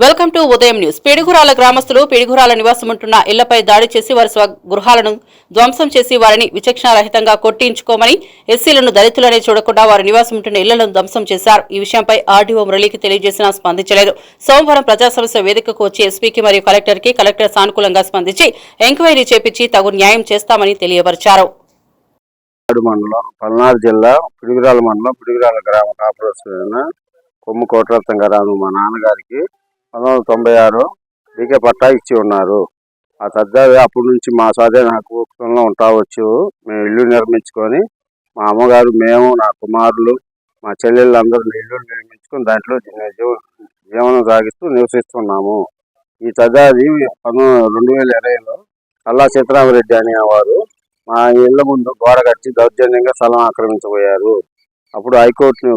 Welcome to ఉదయం news. Piduguralla గ్రామస్తులు పిడుగురాల నివాసముంటున్న ఇళ్లపై దాడి చేసి వారి స్వగృహాలను ధ్వంసం చేసి వారిని విచక్షణారహితంగా కొట్టించుకోమని, ఎస్సీలను దళితులనే చూడకుండా వారి నివాసముంటున్న ఇళ్లను ధ్వంసం చేశారు. ఈ విషయంపై ఆర్డీఓ మురళికి తెలియజేసినా స్పందించలేదు. సోమవారం ప్రజా సమస్య వేదికకు వచ్చి ఎస్పీకి మరియు కలెక్టర్ సానుకూలంగా స్పందించి ఎంక్వైరీ చేపించి తగు న్యాయం చేస్తామని తెలియపరిచారు. మండలం పల్నాడు జిల్లా పిడుగురాల మండలం పిడుగురాల గ్రామ కాపురస్తున్న కొమ్ము కోటరత్నం గారు మా నాన్నగారికి 1996 డీకే పట్టా ఇచ్చి ఉన్నారు. ఆ తద్వారా అప్పటి నుంచి మా స్వాధీన హక్కులో ఉంటావచ్చు. మేము ఇల్లు నిర్మించుకొని మా అమ్మగారు, మేము, నా కుమారులు, మా చెల్లెళ్ళు అందరూ ఇల్లు నిర్మించుకొని దాంట్లో జీవనం సాగిస్తూ నివసిస్తున్నాము. ఈ తదాది 2020లో అల్లా సీతారామరెడ్డి అనేవారు మా ఇళ్ల ముందు గోడ కట్టి దౌర్జన్యంగా స్థలం ఆక్రమించబోయారు. అప్పుడు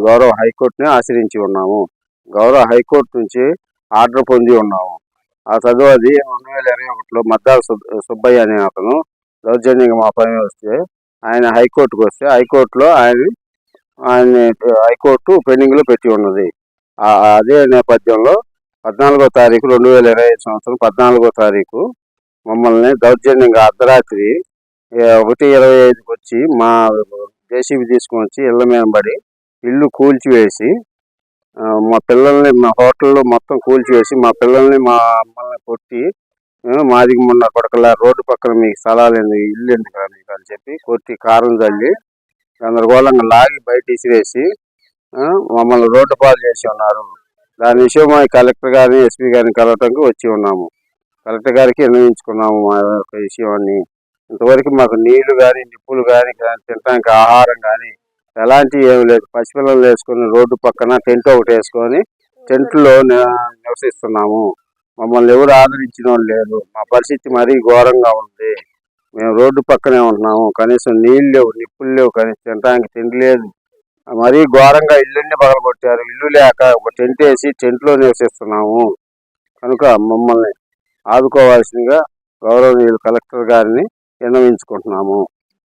గౌరవ హైకోర్టుని ఆశ్రయించి ఉన్నాము. గౌరవ హైకోర్టు నుంచి ఆర్డర్ పొంది ఉన్నాము. ఆ తదుపరి 2021లో మద్దాల సుబ్బయ్య అనే అతను దౌర్జన్యంగా మా పని వస్తే ఆయన హైకోర్టుకు వస్తే హైకోర్టులో హైకోర్టు పెండింగ్లో పెట్టి ఉన్నది. అదే నేపథ్యంలో 14వ తారీఖు 2025 సంవత్సరం 14వ తారీఖు మమ్మల్ని దౌర్జన్యంగా అర్ధరాత్రి 1:25కి వచ్చి మా జేసీబీ తీసుకొని వచ్చి ఇళ్ల మీద పడి ఇల్లు కూల్చివేసి మా పిల్లల్ని మా హోటల్లో మొత్తం కూల్చివేసి మా పిల్లల్ని మా అమ్మల్ని కొట్టి మాది మొన్న కొడకల రోడ్డు పక్కన మీకు స్థలాలు ఎందుకు, ఇల్లు ఎందుకు అని చెప్పి కొట్టి కారం చల్లి గందరగోళంగా లాగి బయట ఇసిరేసి మమ్మల్ని రోడ్డు పాలు చేసి ఉన్నారు. దాని విషయమై కలెక్టర్ గారిని, ఎస్పీ గారిని కలవటానికి వచ్చి ఉన్నాము. కలెక్టర్ గారికి నిర్ణయించుకున్నాము మా యొక్క విషయాన్ని. ఇంతవరకు మాకు నీళ్లు కానీ, నిప్పులు కానీ, తినడానికి ఆహారం కానీ ఎలాంటివి ఏమి లేదు. పసిపిల్లలు వేసుకొని రోడ్డు పక్కన టెంట్ ఒకటి వేసుకొని టెంట్లో నివసిస్తున్నాము. మమ్మల్ని ఎవరు ఆదరించిన వాళ్ళు లేరు. మా పరిస్థితి మరీ ఘోరంగా ఉంది. మేము రోడ్డు పక్కనే ఉంటున్నాము. కనీసం నీళ్ళు లేవు, నిప్పులు లేవు, కనీసం తినడానికి తిండి లేదు. మరీ ఘోరంగా ఇళ్ళన్నీ పగలగొట్టారు. ఇల్లు లేక ఒక టెంట్ వేసి టెంట్లో నివసిస్తున్నాము. కనుక మమ్మల్ని ఆదుకోవాల్సిందిగా గౌరవనీయులు కలెక్టర్ గారిని విన్నవించుకుంటున్నాము.